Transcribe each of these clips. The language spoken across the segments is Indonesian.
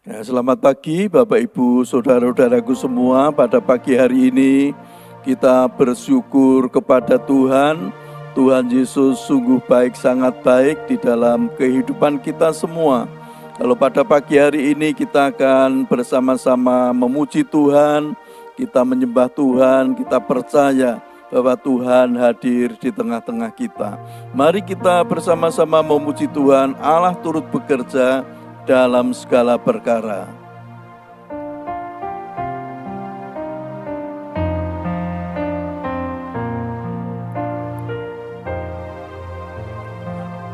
Ya, selamat pagi Bapak Ibu Saudara-saudaraku semua. Pada pagi hari ini kita bersyukur kepada Tuhan. Tuhan Yesus sungguh baik, sangat baik di dalam kehidupan kita semua. Kalau pada pagi hari ini kita akan bersama-sama memuji Tuhan, kita menyembah Tuhan, kita percaya bahwa Tuhan hadir di tengah-tengah kita. Mari kita bersama-sama memuji Tuhan. Allah turut bekerja dalam segala perkara.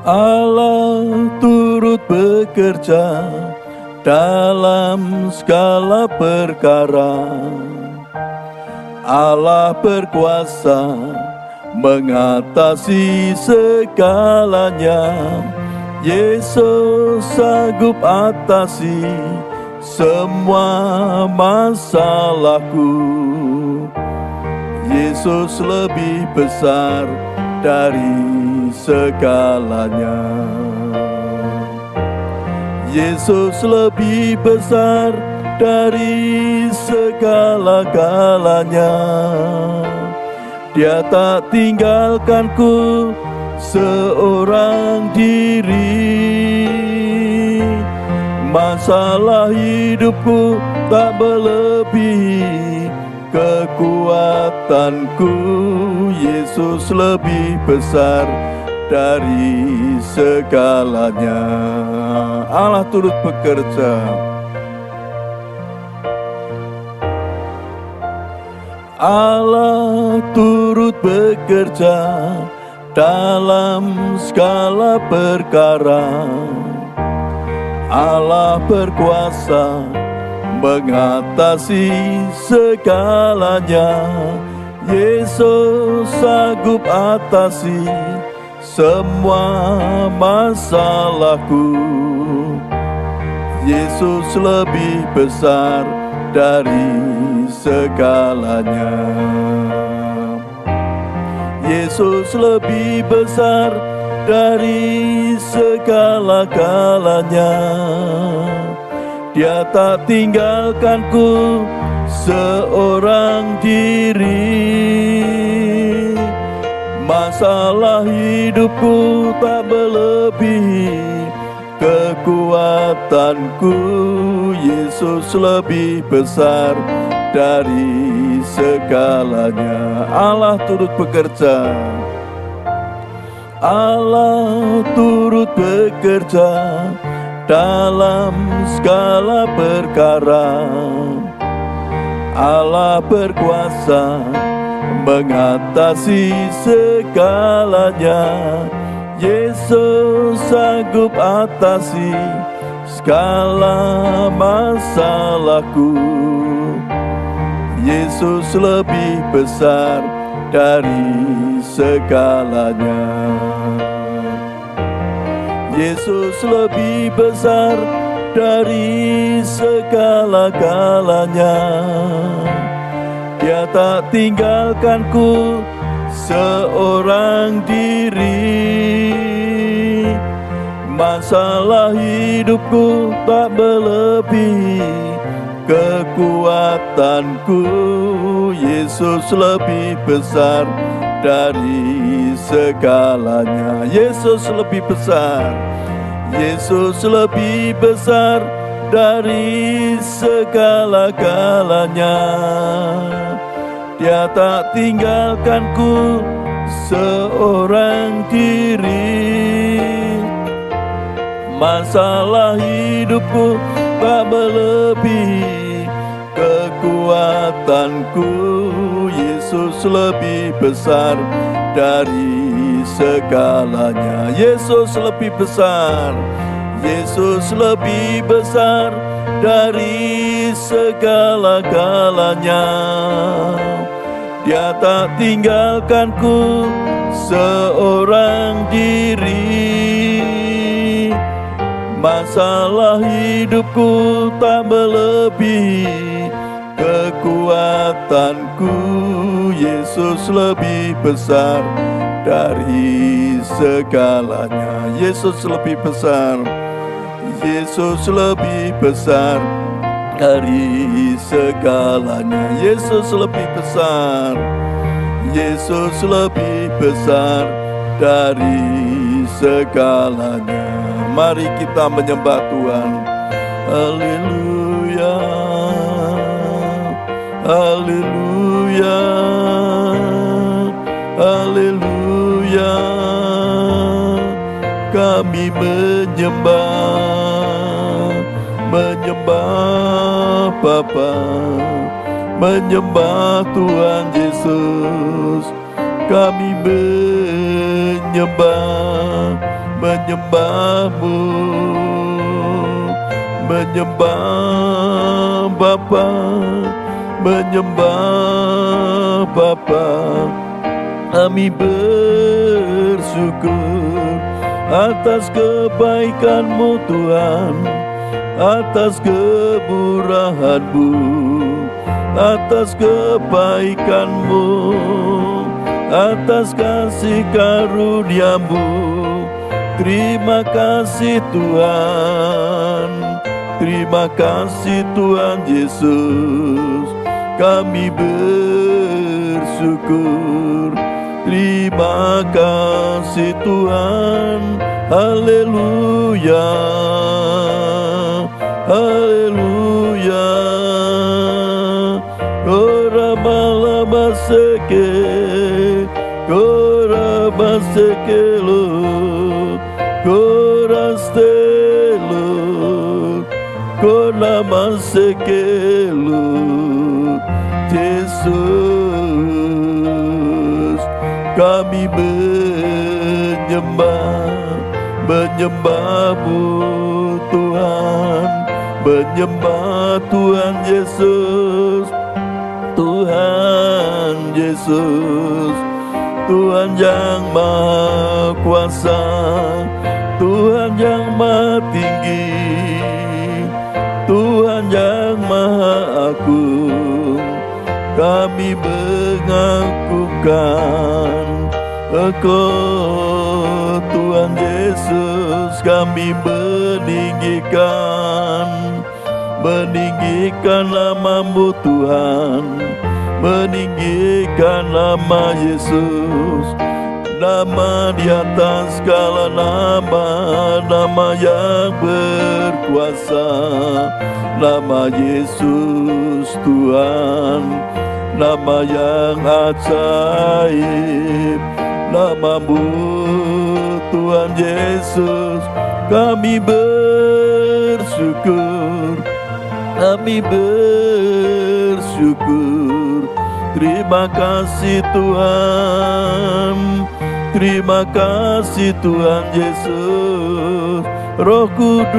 Allah turut bekerja dalam segala perkara. Allah berkuasa mengatasi segalanya. Yesus sanggup atasi semua masalahku. Yesus lebih besar dari segalanya. Yesus lebih besar dari segala-galanya. Dia tak tinggalkanku seorang diri. Masalah hidupku tak melebihi kekuatanku. Yesus lebih besar dari segalanya. Allah turut bekerja. Allah turut bekerja dalam segala perkara. Allah berkuasa mengatasi segalanya. Yesus sanggup atasi semua masalahku. Yesus lebih besar dari segalanya. Yesus lebih besar dari segala-galanya. Dia tak tinggalkanku seorang diri. Masalah hidupku tak melebihi kekuatanku. Yesus lebih besar dari segalanya. Allah turut bekerja. Allah turut bekerja dalam segala perkara. Allah berkuasa mengatasi segalanya. Yesus sanggup atasi segala masalahku. Yesus lebih besar dari segalanya. Yesus lebih besar dari segala-galanya. Dia tak tinggalkanku seorang diri. Masalah hidupku tak melebihi kekuatanku. Yesus lebih besar dari segalanya. Yesus lebih besar. Yesus lebih besar dari segala-galanya. Dia tak tinggalkanku seorang diri. Masalah hidupku tak melebihi kekuatanku. Yesus lebih besar dari segalanya. Yesus lebih besar. Yesus lebih besar dari segala-galanya. Dia tak tinggalkanku seorang diri. Masalah hidupku tak melebihi kekuatanku. Yesus lebih besar dari segalanya. Yesus lebih besar. Yesus lebih besar dari segalanya. Yesus lebih besar. Yesus lebih besar dari segalanya. Mari kita menyembah Tuhan. Haleluya, haleluya, haleluya. Kami menyembah Bapa, menyembah Tuhan Yesus. Kami menyembah-Mu, menyembah Bapa, menyembah Bapa. Kami bersyukur atas kebaikan-Mu Tuhan, atas kemurahan-Mu, atas kebaikan-Mu, atas kasih karunia-Mu. Terima kasih Tuhan, terima kasih Tuhan Yesus. Kami bersyukur. Terima kasih Tuhan. Haleluya, haleluya. Korama seke, korama sekelo, korastelo, korama sekelo. Yesus, kami menyembah-Mu Tuhan, menyembah Tuhan Yesus, Tuhan Yesus, Tuhan yang Maha Kuasa, Tuhan yang Maha Tinggi, Tuhan yang Maha Agung. Kami mengagungkan Engkau Tuhan Yesus. Kami meninggikan nama-Mu Tuhan, meninggikan nama Yesus. Nama di atas segala nama, nama yang berkuasa, nama Yesus Tuhan, nama yang ajaib, nama-Mu Tuhan Yesus. Kami bersyukur, kami bersyukur. Terima kasih Tuhan, terima kasih Tuhan Yesus. Roh Kudus,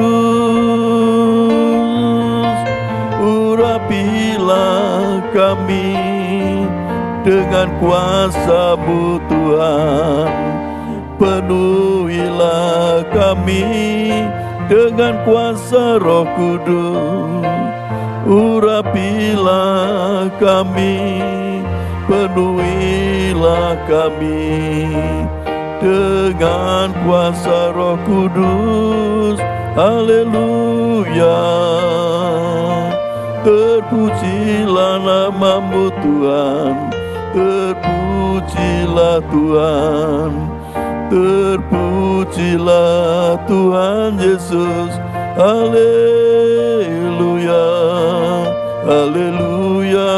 urapilah kami dengan kuasa-Mu Tuhan. Penuhilah kami dengan kuasa Roh Kudus. Urapilah kami, penuhilah kami dengan kuasa Roh Kudus. Haleluya, terpujilah nama-Mu Tuhan, terpujilah Tuhan, terpujilah Tuhan Yesus. Haleluya, haleluya.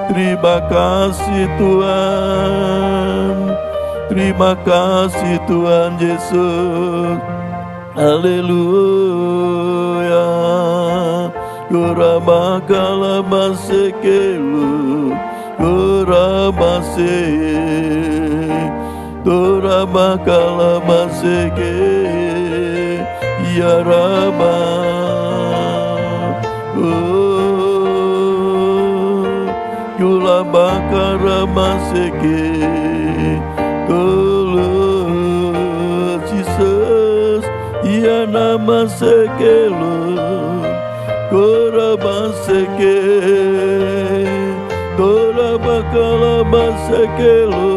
Terima kasih Tuhan, terima kasih Tuhan Yesus. Haleluya. Kurama kalama sekelu, kurama se, kurama kalama seke, ya Rama. Kulama karama seke, Jesus, ya nama sekelu, kurama seke, kurama kalama sekelu,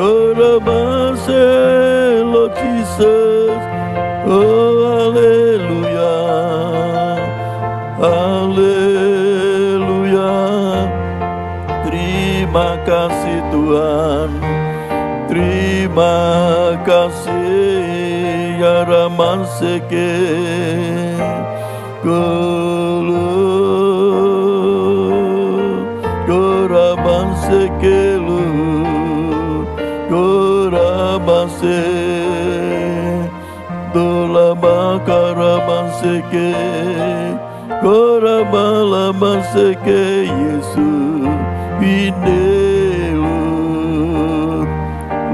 kurama selo Jesus. Oh haleluya, haleluya. Terima kasih Tuhan, terima kasih ya Ramaseke. Goramansekelu, Goramase, Dolabakaramaseke, Goramalamaseke, Yesus, Inelut,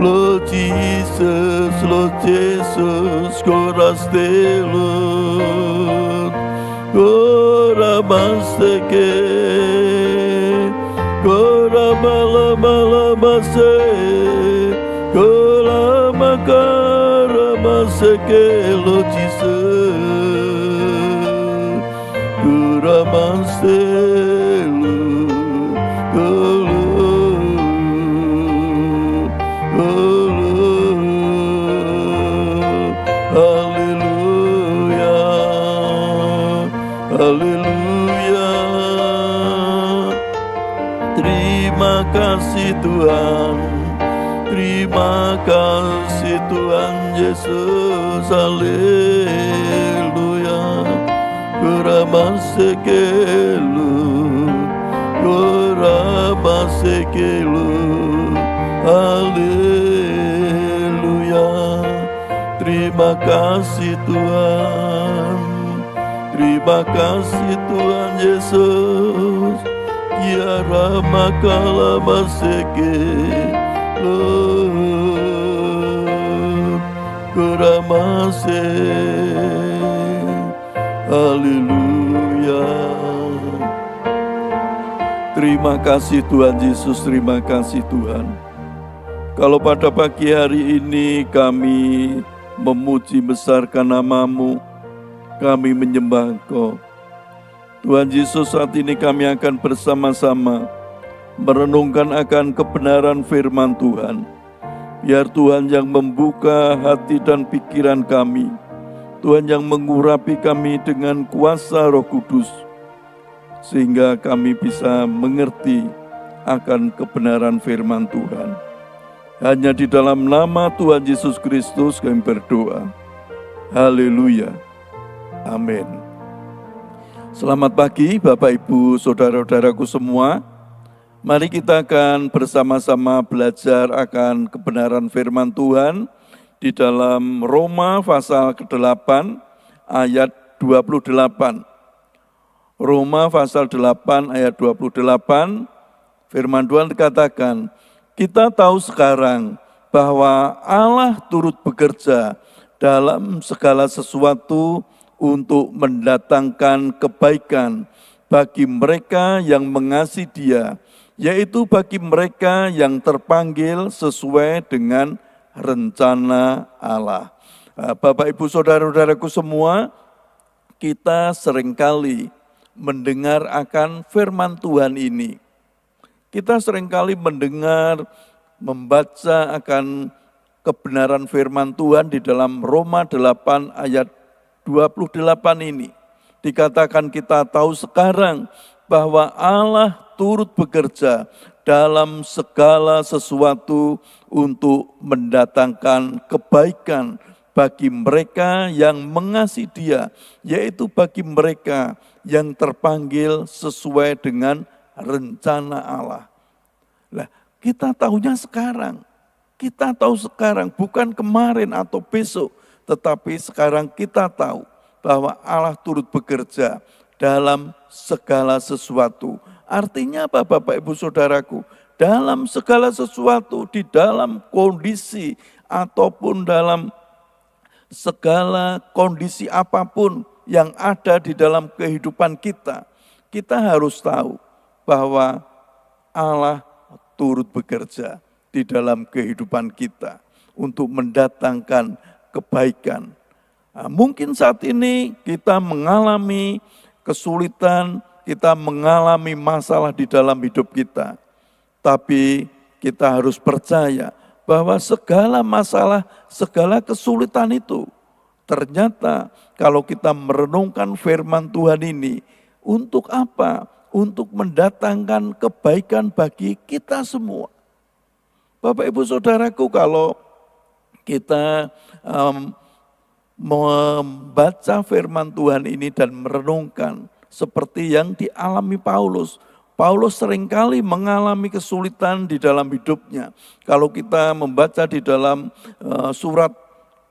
Lord Jesus, Gorastelut, Goramaseke, Goramalamalabase, Goramakaramase, Lord Jesus, Goramastelu, haleluya, haleluya. Terima kasih Tuhan, terima kasih Tuhan Yesus, haleluya. Goramasekelu, Goramasekelu, haleluya. Terima kasih Tuhan, terima kasih Tuhan Yesus. Ya Ramakala Maseke, Kuramase, haleluya. Terima kasih Tuhan Yesus, terima kasih Tuhan. Kalau pada pagi hari ini kami memuji besarkan nama-Mu, kami menyembah Engkau. Tuhan Yesus, saat ini kami akan bersama-sama merenungkan akan kebenaran firman Tuhan. Biar Tuhan yang membuka hati dan pikiran kami, Tuhan yang mengurapi kami dengan kuasa Roh Kudus, sehingga kami bisa mengerti akan kebenaran firman Tuhan. Hanya di dalam nama Tuhan Yesus Kristus kami berdoa. Haleluya. Amin. Selamat pagi Bapak Ibu Saudara-saudaraku semua. Mari kita akan bersama-sama belajar akan kebenaran firman Tuhan di dalam Roma pasal ke-8 ayat 28. Roma pasal 8 ayat 28, firman Tuhan dikatakan, kita tahu sekarang bahwa Allah turut bekerja dalam segala sesuatu untuk mendatangkan kebaikan bagi mereka yang mengasihi Dia, yaitu bagi mereka yang terpanggil sesuai dengan rencana Allah. Bapak Ibu Saudara-saudaraku semua, kita seringkali mendengar akan firman Tuhan ini. Kita seringkali mendengar, membaca akan kebenaran firman Tuhan di dalam Roma 8 ayat 28 ini. Dikatakan kita tahu sekarang bahwa Allah turut bekerja dalam segala sesuatu untuk mendatangkan kebaikan bagi mereka yang mengasihi Dia, yaitu bagi mereka yang terpanggil sesuai dengan rencana Allah. Nah, kita tahunya sekarang. Kita tahu sekarang, bukan kemarin atau besok, tetapi sekarang kita tahu bahwa Allah turut bekerja dalam segala sesuatu. Artinya apa Bapak Ibu Saudaraku? Dalam segala sesuatu, di dalam kondisi ataupun dalam segala kondisi apapun yang ada di dalam kehidupan kita, kita harus tahu bahwa Allah turut bekerja di dalam kehidupan kita untuk mendatangkan kebaikan. Nah, mungkin saat ini kita mengalami kesulitan, kita mengalami masalah di dalam hidup kita. Tapi kita harus percaya bahwa segala masalah, segala kesulitan itu Ternyata kalau kita merenungkan firman Tuhan ini, untuk apa? Untuk mendatangkan kebaikan bagi kita semua. Bapak Ibu Saudaraku, kalau kita membaca firman Tuhan ini dan merenungkan seperti yang dialami Paulus. Paulus seringkali mengalami kesulitan di dalam hidupnya. Kalau kita membaca di dalam surat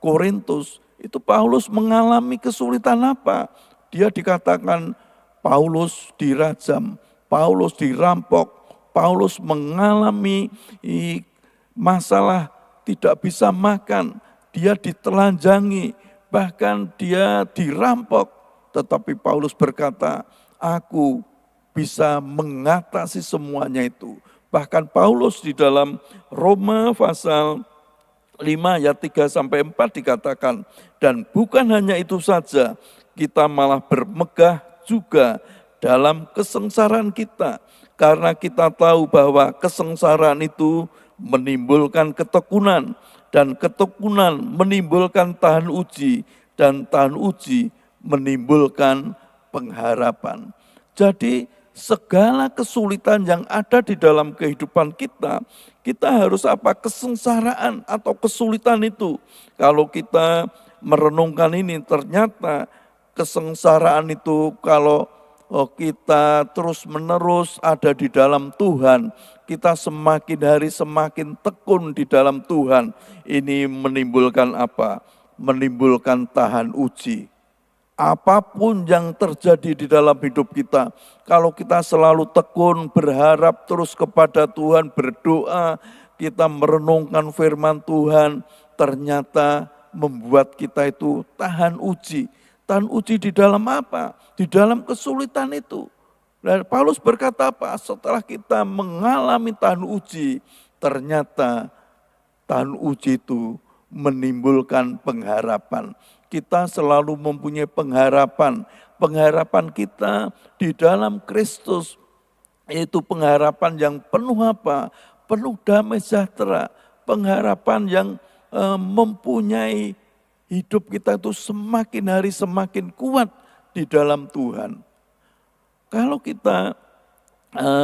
Korintus, itu Paulus mengalami kesulitan apa? Dia dikatakan Paulus dirajam, Paulus dirampok, Paulus mengalami masalah tidak bisa makan, dia ditelanjangi, bahkan dia dirampok. Tetapi Paulus berkata, aku bisa mengatasi semuanya itu. Bahkan Paulus di dalam Roma pasal 5 ayat 3-4 dikatakan, dan bukan hanya itu saja, kita malah bermegah juga dalam kesengsaraan kita. Karena kita tahu bahwa kesengsaraan itu menimbulkan ketekunan, dan ketekunan menimbulkan tahan uji, dan tahan uji menimbulkan pengharapan. Jadi segala kesulitan yang ada di dalam kehidupan kita harus apa? Kesengsaraan atau kesulitan itu. Kalau kita merenungkan ini, ternyata kesengsaraan itu kalau kita terus-menerus ada di dalam Tuhan, kita semakin hari semakin tekun di dalam Tuhan. Ini menimbulkan apa? Menimbulkan tahan uji. Apapun yang terjadi di dalam hidup kita, kalau kita selalu tekun, berharap terus kepada Tuhan, berdoa, kita merenungkan firman Tuhan, ternyata membuat kita itu tahan uji. Tahan uji di dalam apa? Di dalam kesulitan itu. Dan Paulus berkata apa? Setelah kita mengalami tahan uji, ternyata tahan uji itu menimbulkan pengharapan. Kita selalu mempunyai pengharapan. Pengharapan kita di dalam Kristus, yaitu pengharapan yang penuh apa? Penuh damai sejahtera. Pengharapan yang mempunyai hidup kita itu semakin hari semakin kuat di dalam Tuhan. Kalau kita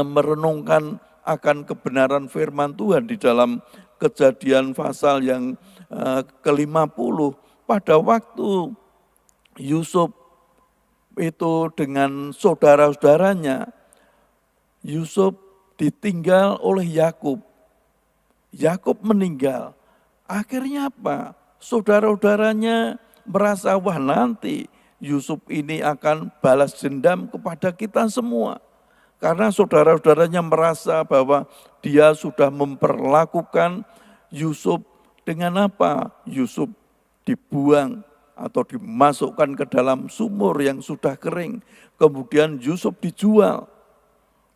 merenungkan akan kebenaran firman Tuhan di dalam Kejadian pasal yang ke-50, pada waktu Yusuf itu dengan saudara-saudaranya, Yusuf ditinggal oleh Yakub. Yakub meninggal. Akhirnya apa? Saudara-saudaranya merasa, wah nanti Yusuf ini akan balas dendam kepada kita semua. Karena saudara-saudaranya merasa bahwa dia sudah memperlakukan Yusuf dengan apa? Yusuf dibuang atau dimasukkan ke dalam sumur yang sudah kering. Kemudian Yusuf dijual.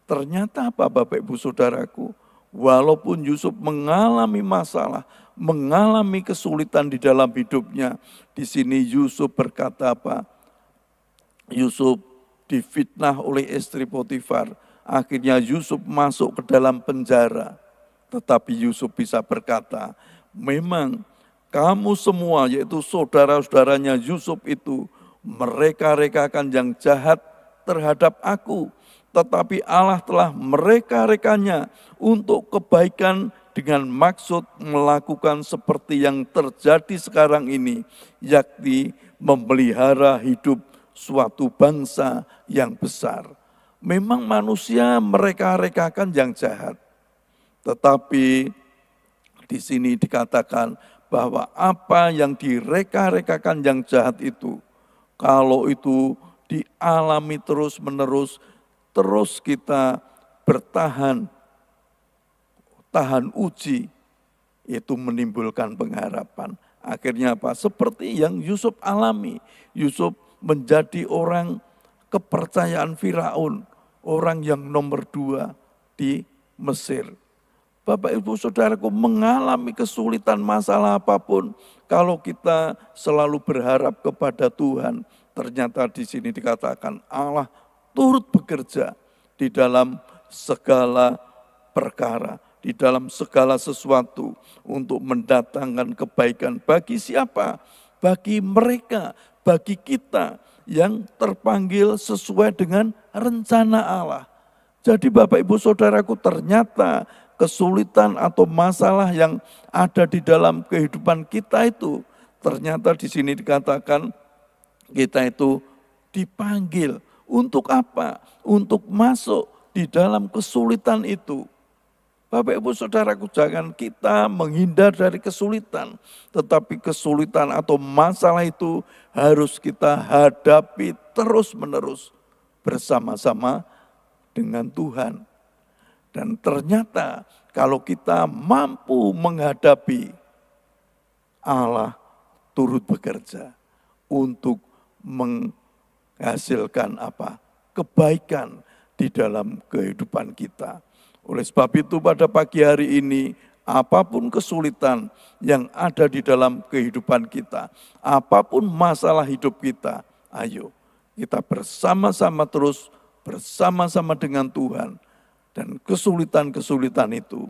Ternyata apa Bapak Ibu Saudaraku? Walaupun Yusuf mengalami masalah, mengalami kesulitan di dalam hidupnya, di sini Yusuf berkata apa? Yusuf difitnah oleh istri Potifar. Akhirnya Yusuf masuk ke dalam penjara. Tetapi Yusuf bisa berkata, memang kamu semua, yaitu saudara-saudaranya Yusuf itu, mereka-rekakan yang jahat terhadap aku. Tetapi Allah telah mereka-rekanya untuk kebaikan dengan maksud melakukan seperti yang terjadi sekarang ini, yakni memelihara hidup suatu bangsa yang besar. Memang manusia mereka-rekakan yang jahat. Tetapi di sini dikatakan bahwa apa yang direka-rekakan yang jahat itu, kalau itu dialami terus-menerus, terus kita bertahan, tahan uji, itu menimbulkan pengharapan. Akhirnya apa? Seperti yang Yusuf alami. Yusuf menjadi orang kepercayaan Firaun, orang yang nomor 2 di Mesir. Bapak Ibu Saudaraku, mengalami kesulitan masalah apapun, kalau kita selalu berharap kepada Tuhan, ternyata di sini dikatakan Allah turut bekerja di dalam segala perkara, di dalam segala sesuatu untuk mendatangkan kebaikan bagi siapa? bagi mereka, bagi kita yang terpanggil sesuai dengan rencana Allah. Jadi Bapak Ibu Saudaraku, ternyata kesulitan atau masalah yang ada di dalam kehidupan kita itu, ternyata di sini dikatakan kita itu dipanggil untuk apa? Untuk masuk di dalam kesulitan itu. Bapak Ibu Saudaraku, jangan kita menghindar dari kesulitan, tetapi kesulitan atau masalah itu harus kita hadapi terus-menerus bersama-sama dengan Tuhan. Dan ternyata kalau kita mampu menghadapi, Allah turut bekerja untuk menghasilkan apa? Kebaikan di dalam kehidupan kita. Oleh sebab itu pada pagi hari ini, apapun kesulitan yang ada di dalam kehidupan kita, apapun masalah hidup kita, ayo kita bersama-sama terus, bersama-sama dengan Tuhan. Dan kesulitan-kesulitan itu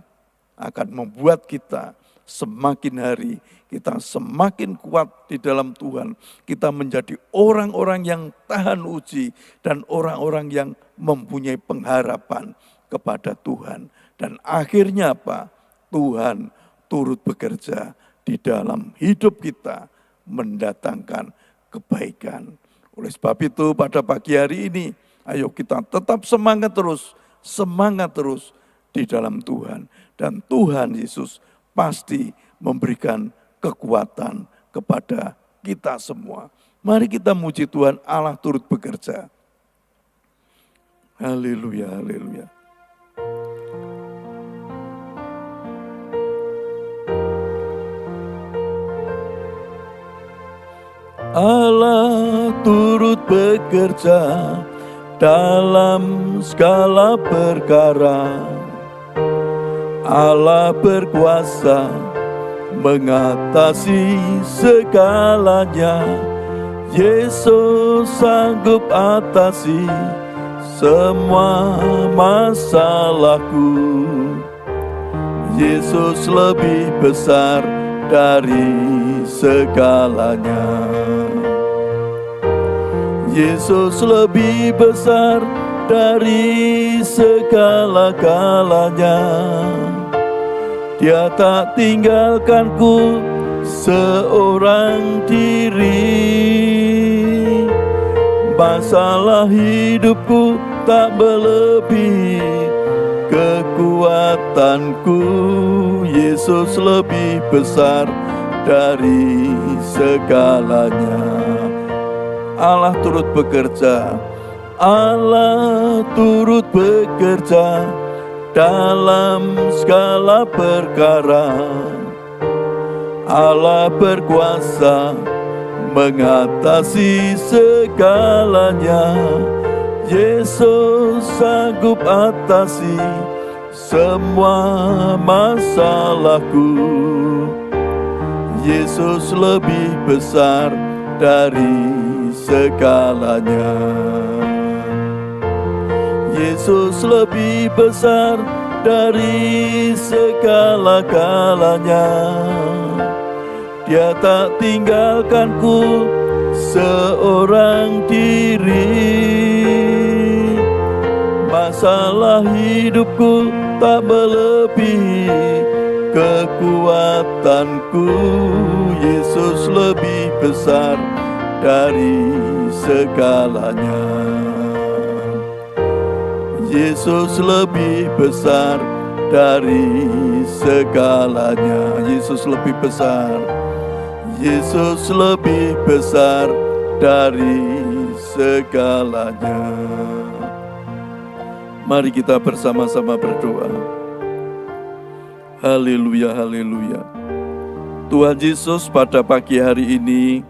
akan membuat kita semakin hari, kita semakin kuat di dalam Tuhan. Kita menjadi orang-orang yang tahan uji dan orang-orang yang mempunyai pengharapan kepada Tuhan. Dan akhirnya apa? Tuhan turut bekerja di dalam hidup kita, mendatangkan kebaikan. Oleh sebab itu pada pagi hari ini, ayo kita tetap semangat terus di dalam Tuhan. Dan Tuhan Yesus pasti memberikan kekuatan kepada kita semua. Mari kita muji Tuhan, Allah turut bekerja. Haleluya, haleluya. Allah turut bekerja dalam segala perkara. Allah berkuasa mengatasi segalanya. Yesus sanggup atasi semua masalahku. Yesus lebih besar dari segalanya. Yesus lebih besar dari segala-galanya. Dia tak tinggalkanku seorang diri. Masalah hidupku tak melebihi kekuatanku. Yesus lebih besar dari segalanya. Allah turut bekerja, Allah turut bekerja dalam segala perkara. Allah berkuasa mengatasi segalanya. Yesus sanggup atasi semua masalahku. Yesus lebih besar dari segalanya. Yesus lebih besar dari segala-galanya. Dia tak tinggalkanku seorang diri. Masalah hidupku tak melebihi kekuatanku. Yesus lebih besar dari segalanya. Yesus lebih besar dari segalanya. Yesus lebih besar. Yesus lebih besar dari segalanya. Mari kita bersama-sama berdoa. Haleluya, haleluya. Tuhan Yesus, pada pagi hari ini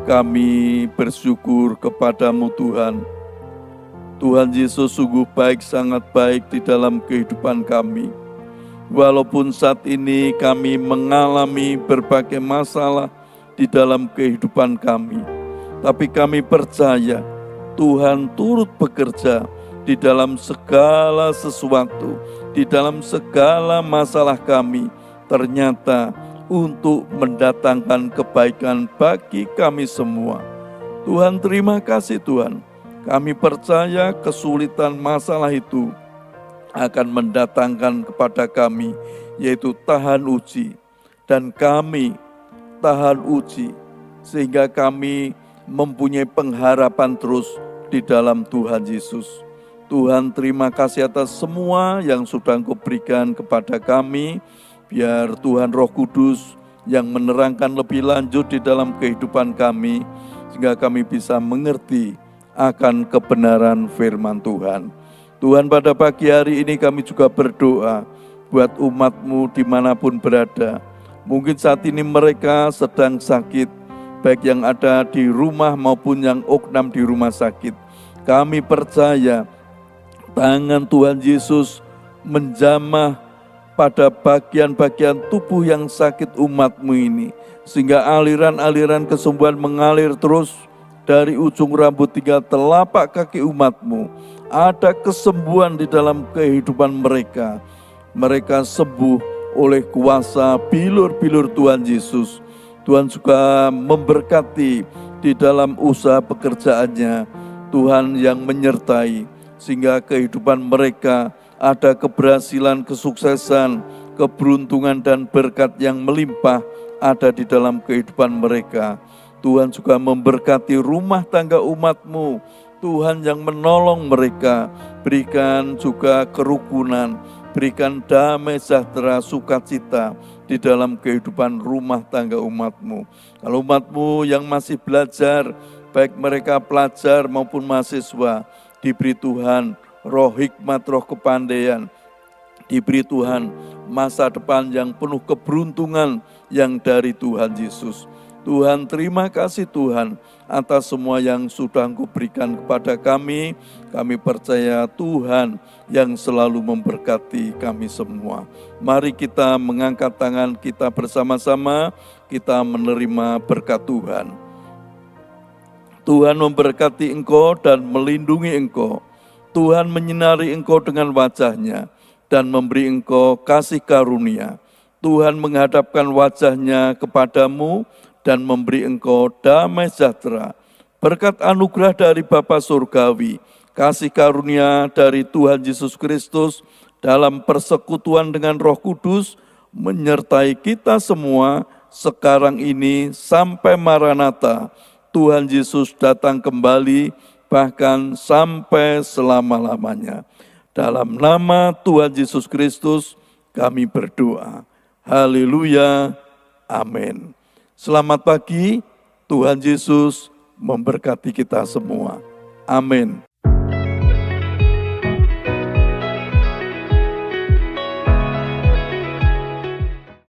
kami bersyukur kepadamu Tuhan. Tuhan Yesus sungguh baik, sangat baik di dalam kehidupan kami. Walaupun saat ini kami mengalami berbagai masalah di dalam kehidupan kami, tapi kami percaya Tuhan turut bekerja di dalam segala sesuatu, di dalam segala masalah kami. Ternyata untuk mendatangkan kebaikan bagi kami semua. Tuhan, terima kasih Tuhan. Kami percaya kesulitan masalah itu akan mendatangkan kepada kami, yaitu tahan uji. Dan kami tahan uji, sehingga kami mempunyai pengharapan terus di dalam Tuhan Yesus. Tuhan, terima kasih atas semua yang sudah Engkau berikan kepada kami. Biar Tuhan Roh Kudus yang menerangkan lebih lanjut di dalam kehidupan kami, sehingga kami bisa mengerti akan kebenaran firman Tuhan. Tuhan, pada pagi hari ini kami juga berdoa buat umat-Mu dimanapun berada. Mungkin saat ini mereka sedang sakit, baik yang ada di rumah maupun yang oknam di rumah sakit. Kami percaya tangan Tuhan Yesus menjamah pada bagian-bagian tubuh yang sakit umat-Mu ini, sehingga aliran-aliran kesembuhan mengalir terus dari ujung rambut hingga telapak kaki umat-Mu. Ada kesembuhan di dalam kehidupan mereka. Mereka sembuh oleh kuasa bilur-bilur Tuhan Yesus. Tuhan juga memberkati di dalam usaha pekerjaannya. Tuhan yang menyertai, sehingga kehidupan mereka ada keberhasilan, kesuksesan, keberuntungan dan berkat yang melimpah ada di dalam kehidupan mereka. Tuhan juga memberkati rumah tangga umat-Mu. Tuhan yang menolong mereka, berikan juga kerukunan, berikan damai sejahtera, sukacita di dalam kehidupan rumah tangga umat-Mu. Kalau umat-Mu yang masih belajar, baik mereka pelajar maupun mahasiswa, diberi Tuhan roh hikmat, roh kepandaian, diberi Tuhan masa depan yang penuh keberuntungan yang dari Tuhan Yesus. Tuhan, terima kasih Tuhan atas semua yang sudah Engkau berikan kepada kami. Kami percaya Tuhan yang selalu memberkati kami semua. Mari kita mengangkat tangan kita bersama-sama, kita menerima berkat Tuhan. Tuhan memberkati engkau dan melindungi engkau. Tuhan menyinari engkau dengan wajah-Nya dan memberi engkau kasih karunia. Tuhan menghadapkan wajah-Nya kepadamu dan memberi engkau damai sejahtera. Berkat anugerah dari Bapa Surgawi, kasih karunia dari Tuhan Yesus Kristus dalam persekutuan dengan Roh Kudus menyertai kita semua sekarang ini sampai Maranatha. Tuhan Yesus datang kembali, bahkan sampai selama-lamanya. Dalam nama Tuhan Yesus Kristus kami berdoa. Haleluya. Amin. Selamat pagi, Tuhan Yesus memberkati kita semua. Amin.